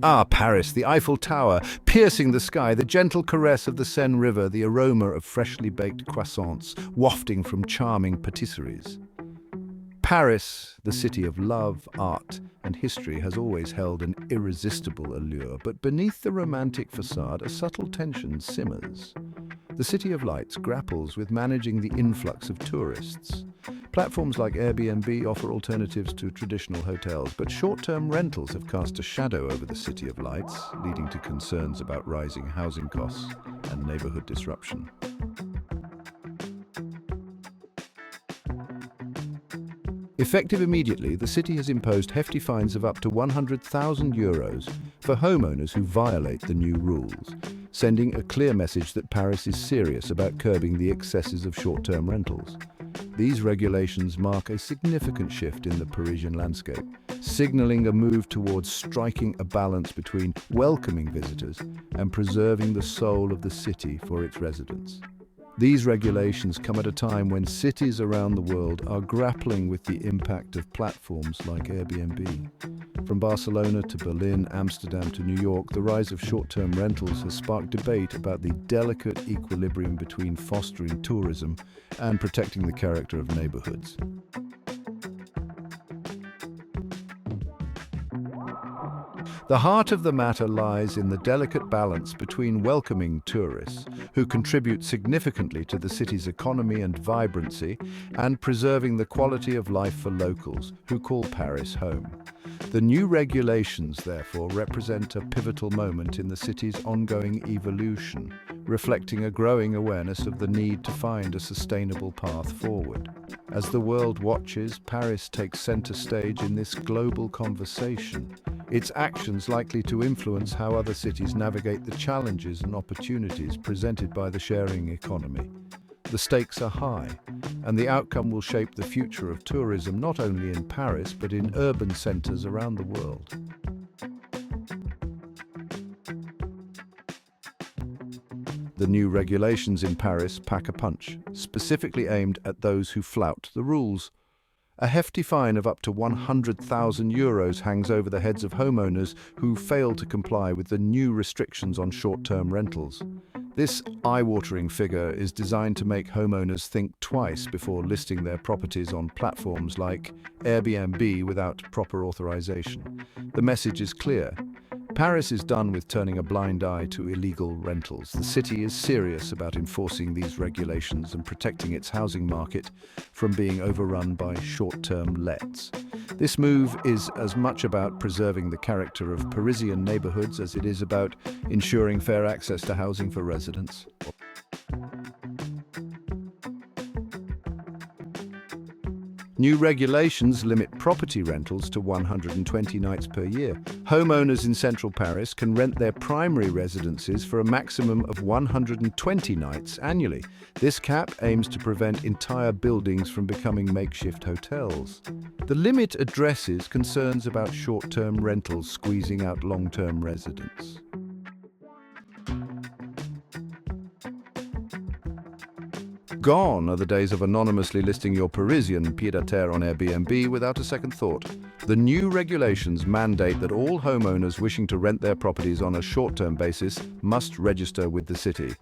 Ah, Paris, the Eiffel Tower, piercing the sky, the gentle caress of the Seine River, the aroma of freshly baked croissants wafting from charming patisseries. Paris, the city of love, art, and history, has always held an irresistible allure, but beneath the romantic facade, a subtle tension simmers. The City of Lights grapples with managing the influx of tourists. Platforms like Airbnb offer alternatives to traditional hotels, but short-term rentals have cast a shadow over the City of Lights, leading to concerns about rising housing costs and neighbourhood disruption. Effective immediately, the city has imposed hefty fines of up to €100,000 for homeowners who violate the new rules, sending a clear message that Paris is serious about curbing the excesses of short-term rentals. These regulations mark a significant shift in the Parisian landscape, signaling a move towards striking a balance between welcoming visitors and preserving the soul of the city for its residents. These regulations come at a time when cities around the world are grappling with the impact of platforms like Airbnb. From Barcelona to Berlin, Amsterdam to New York, the rise of short-term rentals has sparked debate about the delicate equilibrium between fostering tourism and protecting the character of neighbourhoods. The heart of the matter lies in the delicate balance between welcoming tourists, who contribute significantly to the city's economy and vibrancy, and preserving the quality of life for locals, who call Paris home. The new regulations, therefore, represent a pivotal moment in the city's ongoing evolution, reflecting a growing awareness of the need to find a sustainable path forward. As the world watches, Paris takes center stage in this global conversation, its actions likely to influence how other cities navigate the challenges and opportunities presented by the sharing economy. The stakes are high, and the outcome will shape the future of tourism not only in Paris but in urban centers around the world. The new regulations in Paris pack a punch, specifically aimed at those who flout the rules. A hefty fine of up to €100,000 hangs over the heads of homeowners who fail to comply with the new restrictions on short-term rentals. This eye-watering figure is designed to make homeowners think twice before listing their properties on platforms like Airbnb without proper authorization. The message is clear. Paris is done with turning a blind eye to illegal rentals. The city is serious about enforcing these regulations and protecting its housing market from being overrun by short-term lets. This move is as much about preserving the character of Parisian neighbourhoods as it is about ensuring fair access to housing for residents. New regulations limit property rentals to 120 nights per year. Homeowners in central Paris can rent their primary residences for a maximum of 120 nights annually. This cap aims to prevent entire buildings from becoming makeshift hotels. The limit addresses concerns about short-term rentals squeezing out long-term residents. Gone are the days of anonymously listing your Parisian pied-à-terre on Airbnb without a second thought. The new regulations mandate that all homeowners wishing to rent their properties on a short-term basis must register with the city.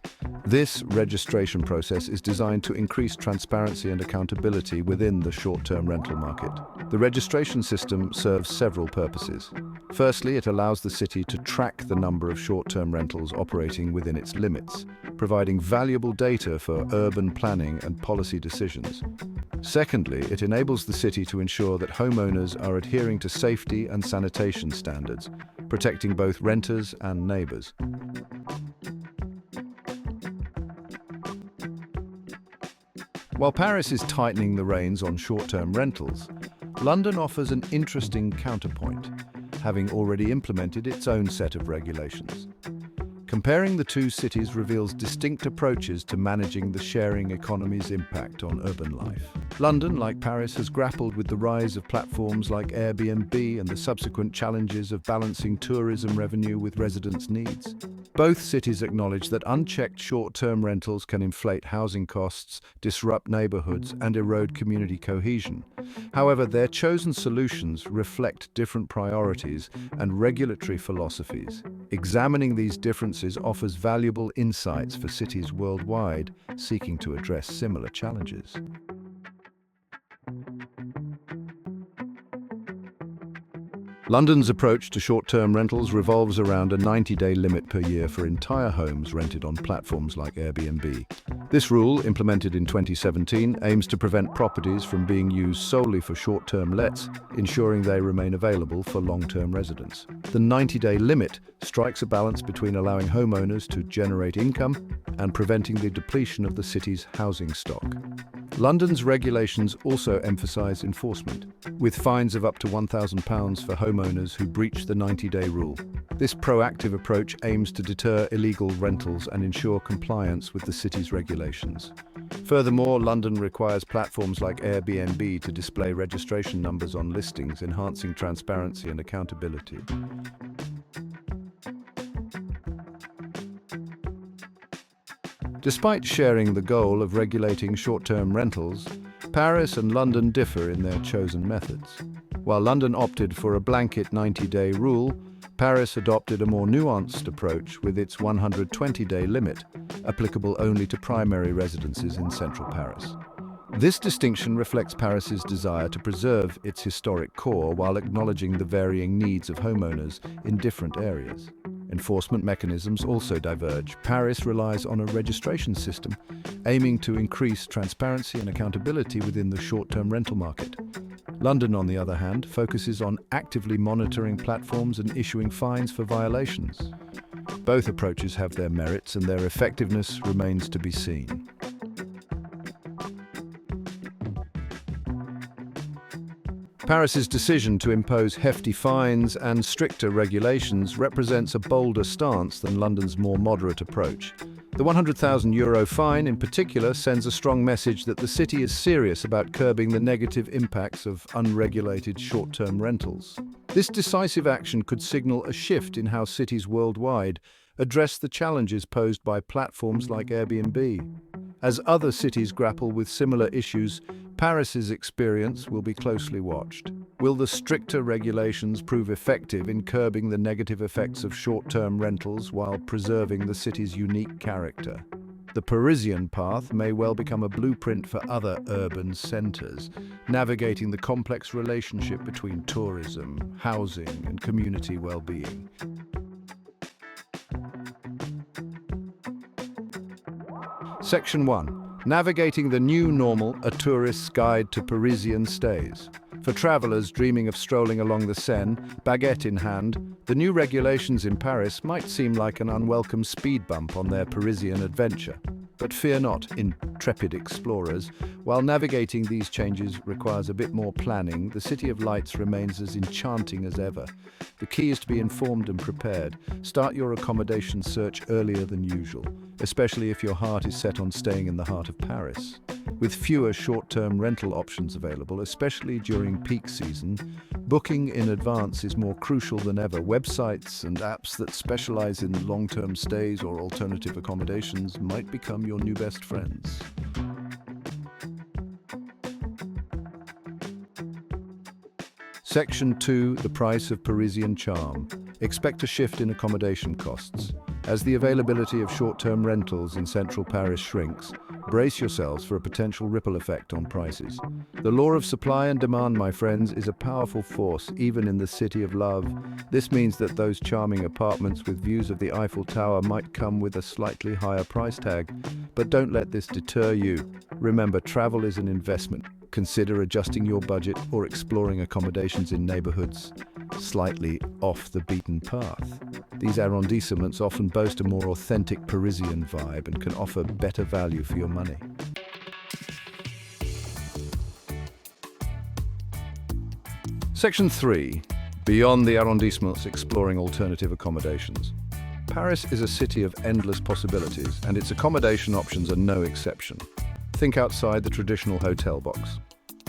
This registration process is designed to increase transparency and accountability within the short-term rental market. The registration system serves several purposes. Firstly, it allows the city to track the number of short-term rentals operating within its limits, providing valuable data for urban planning and policy decisions. Secondly, it enables the city to ensure that homeowners are adhering to safety and sanitation standards, protecting both renters and neighbours. While Paris is tightening the reins on short-term rentals, London offers an interesting counterpoint, having already implemented its own set of regulations. Comparing the two cities reveals distinct approaches to managing the sharing economy's impact on urban life. London, like Paris, has grappled with the rise of platforms like Airbnb and the subsequent challenges of balancing tourism revenue with residents' needs. Both cities acknowledge that unchecked short-term rentals can inflate housing costs, disrupt neighbourhoods, and erode community cohesion. However, their chosen solutions reflect different priorities and regulatory philosophies. Examining these differences offers valuable insights for cities worldwide seeking to address similar challenges. London's approach to short-term rentals revolves around a 90-day limit per year for entire homes rented on platforms like Airbnb. This rule, implemented in 2017, aims to prevent properties from being used solely for short-term lets, ensuring they remain available for long-term residents. The 90-day limit strikes a balance between allowing homeowners to generate income and preventing the depletion of the city's housing stock. London's regulations also emphasise enforcement, with fines of up to £1,000 for homeowners who breach the 90-day rule. This proactive approach aims to deter illegal rentals and ensure compliance with the city's regulations. Furthermore, London requires platforms like Airbnb to display registration numbers on listings, enhancing transparency and accountability. Despite sharing the goal of regulating short-term rentals, Paris and London differ in their chosen methods. While London opted for a blanket 90-day rule, Paris adopted a more nuanced approach with its 120-day limit, applicable only to primary residences in central Paris. This distinction reflects Paris's desire to preserve its historic core while acknowledging the varying needs of homeowners in different areas. Enforcement mechanisms also diverge. Paris relies on a registration system, aiming to increase transparency and accountability within the short-term rental market. London, on the other hand, focuses on actively monitoring platforms and issuing fines for violations. Both approaches have their merits, and their effectiveness remains to be seen. Paris's decision to impose hefty fines and stricter regulations represents a bolder stance than London's more moderate approach. The €100,000 fine, in particular, sends a strong message that the city is serious about curbing the negative impacts of unregulated short-term rentals. This decisive action could signal a shift in how cities worldwide address the challenges posed by platforms like Airbnb. As other cities grapple with similar issues, Paris's experience will be closely watched. Will the stricter regulations prove effective in curbing the negative effects of short-term rentals while preserving the city's unique character? The Parisian path may well become a blueprint for other urban centres, navigating the complex relationship between tourism, housing, and community well-being. Section 1. Navigating the New Normal, a tourist's guide to Parisian stays. For travellers dreaming of strolling along the Seine, baguette in hand, the new regulations in Paris might seem like an unwelcome speed bump on their Parisian adventure. But fear not, intrepid explorers. While navigating these changes requires a bit more planning, the City of Lights remains as enchanting as ever. The key is to be informed and prepared. Start your accommodation search earlier than usual, especially if your heart is set on staying in the heart of Paris. With fewer short-term rental options available, especially during peak season, booking in advance is more crucial than ever. Websites and apps that specialize in long-term stays or alternative accommodations might become your new best friends. Section 2. The price of Parisian charm. Expect a shift in accommodation costs. As the availability of short-term rentals in central Paris shrinks, brace yourselves for a potential ripple effect on prices. The law of supply and demand, my friends, is a powerful force, even in the city of love. This means that those charming apartments with views of the Eiffel Tower might come with a slightly higher price tag. But don't let this deter you. Remember, travel is an investment. Consider adjusting your budget or exploring accommodations in neighbourhoods slightly off the beaten path. These arrondissements often boast a more authentic Parisian vibe and can offer better value for your money. Section 3. Beyond the arrondissements, exploring alternative accommodations. Paris is a city of endless possibilities, and its accommodation options are no exception. Think outside the traditional hotel box.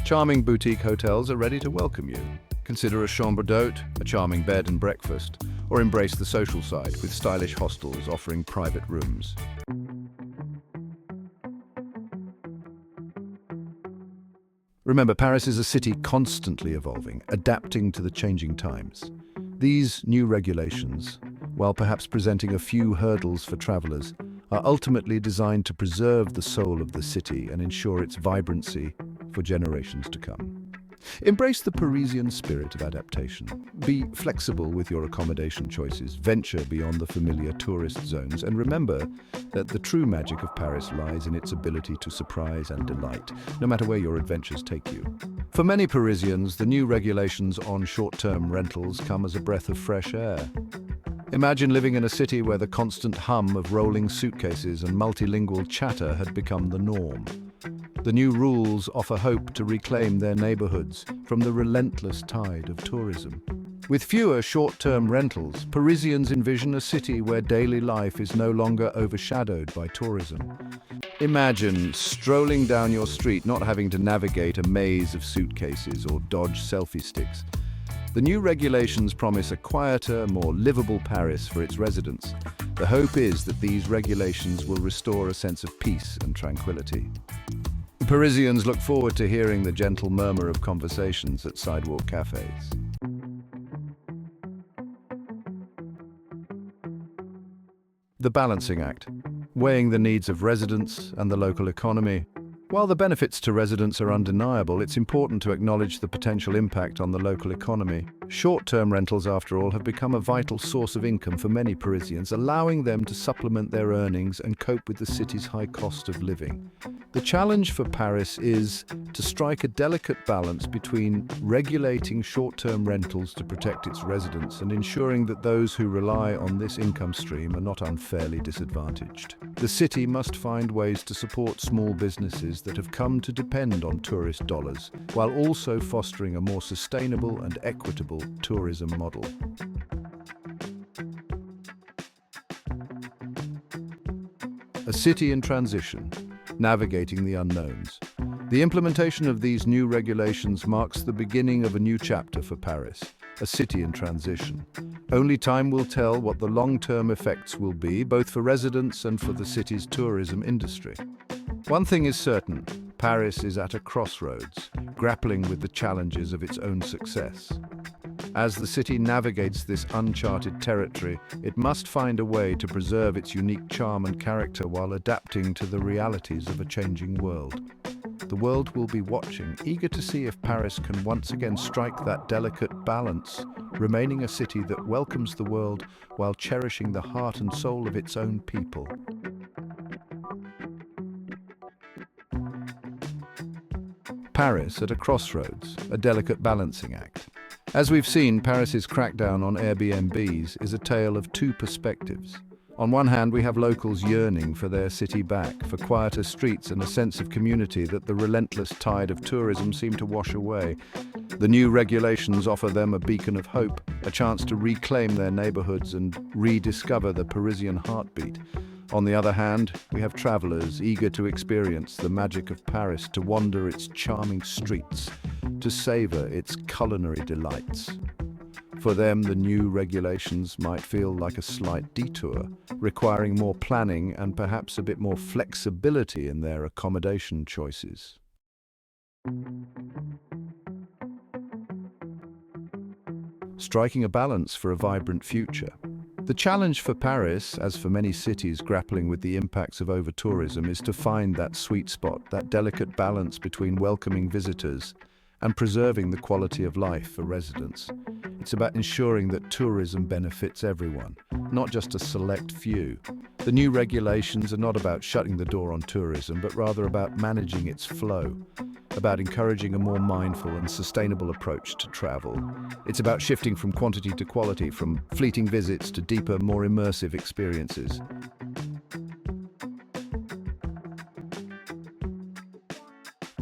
Charming boutique hotels are ready to welcome you. Consider a chambre d'hôte, a charming bed and breakfast, or embrace the social side with stylish hostels offering private rooms. Remember, Paris is a city constantly evolving, adapting to the changing times. These new regulations, while perhaps presenting a few hurdles for travelers, are ultimately designed to preserve the soul of the city and ensure its vibrancy for generations to come. Embrace the Parisian spirit of adaptation. Be flexible with your accommodation choices, venture beyond the familiar tourist zones, and remember that the true magic of Paris lies in its ability to surprise and delight, no matter where your adventures take you. For many Parisians, the new regulations on short-term rentals come as a breath of fresh air. Imagine living in a city where the constant hum of rolling suitcases and multilingual chatter had become the norm. The new rules offer hope to reclaim their neighbourhoods from the relentless tide of tourism. With fewer short-term rentals, Parisians envision a city where daily life is no longer overshadowed by tourism. Imagine strolling down your street, not having to navigate a maze of suitcases or dodge selfie sticks. The new regulations promise a quieter, more livable Paris for its residents. The hope is that these regulations will restore a sense of peace and tranquility. Parisians look forward to hearing the gentle murmur of conversations at sidewalk cafes. The balancing act, weighing the needs of residents and the local economy. While the benefits to residents are undeniable, it's important to acknowledge the potential impact on the local economy. Short-term rentals, after all, have become a vital source of income for many Parisians, allowing them to supplement their earnings and cope with the city's high cost of living. The challenge for Paris is to strike a delicate balance between regulating short-term rentals to protect its residents and ensuring that those who rely on this income stream are not unfairly disadvantaged. The city must find ways to support small businesses that have come to depend on tourist dollars, while also fostering a more sustainable and equitable tourism model. A city in transition, navigating the unknowns. The implementation of these new regulations marks the beginning of a new chapter for Paris, a city in transition. Only time will tell what the long-term effects will be, both for residents and for the city's tourism industry. One thing is certain, Paris is at a crossroads, grappling with the challenges of its own success. As the city navigates this uncharted territory, it must find a way to preserve its unique charm and character while adapting to the realities of a changing world. The world will be watching, eager to see if Paris can once again strike that delicate balance, remaining a city that welcomes the world while cherishing the heart and soul of its own people. Paris at a crossroads, a delicate balancing act. As we've seen, Paris's crackdown on Airbnbs is a tale of two perspectives. On one hand, we have locals yearning for their city back, for quieter streets and a sense of community that the relentless tide of tourism seemed to wash away. The new regulations offer them a beacon of hope, a chance to reclaim their neighbourhoods and rediscover the Parisian heartbeat. On the other hand, we have travelers eager to experience the magic of Paris, to wander its charming streets, to savor its culinary delights. For them, the new regulations might feel like a slight detour, requiring more planning and perhaps a bit more flexibility in their accommodation choices. Striking a balance for a vibrant future. The challenge for Paris, as for many cities grappling with the impacts of over-tourism, is to find that sweet spot, that delicate balance between welcoming visitors and preserving the quality of life for residents. It's about ensuring that tourism benefits everyone, not just a select few. The new regulations are not about shutting the door on tourism, but rather about managing its flow, about encouraging a more mindful and sustainable approach to travel. It's about shifting from quantity to quality, from fleeting visits to deeper, more immersive experiences.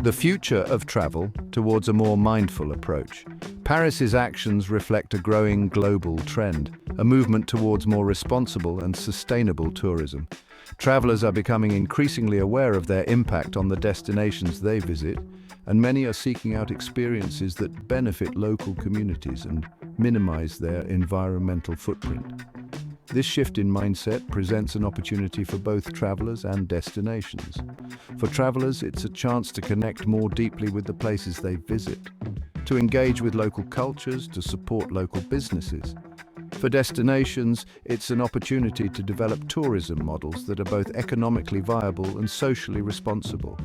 The future of travel towards a more mindful approach. Paris's actions reflect a growing global trend, a movement towards more responsible and sustainable tourism. Travelers are becoming increasingly aware of their impact on the destinations they visit, and many are seeking out experiences that benefit local communities and minimize their environmental footprint. This shift in mindset presents an opportunity for both travelers and destinations. For travelers, it's a chance to connect more deeply with the places they visit, to engage with local cultures, to support local businesses. For destinations, it's an opportunity to develop tourism models that are both economically viable and socially responsible.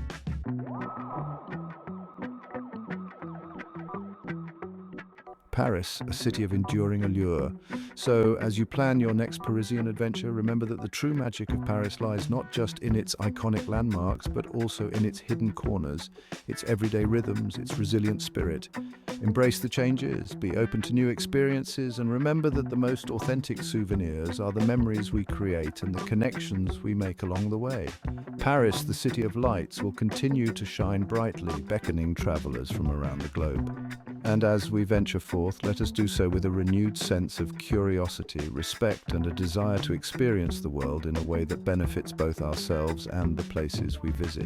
Paris, a city of enduring allure. So, as you plan your next Parisian adventure, remember that the true magic of Paris lies not just in its iconic landmarks, but also in its hidden corners, its everyday rhythms, its resilient spirit. Embrace the changes, be open to new experiences, and remember that the most authentic souvenirs are the memories we create and the connections we make along the way. Paris, the city of lights, will continue to shine brightly, beckoning travelers from around the globe. And as we venture forth, let us do so with a renewed sense of curiosity, respect, and a desire to experience the world in a way that benefits both ourselves and the places we visit.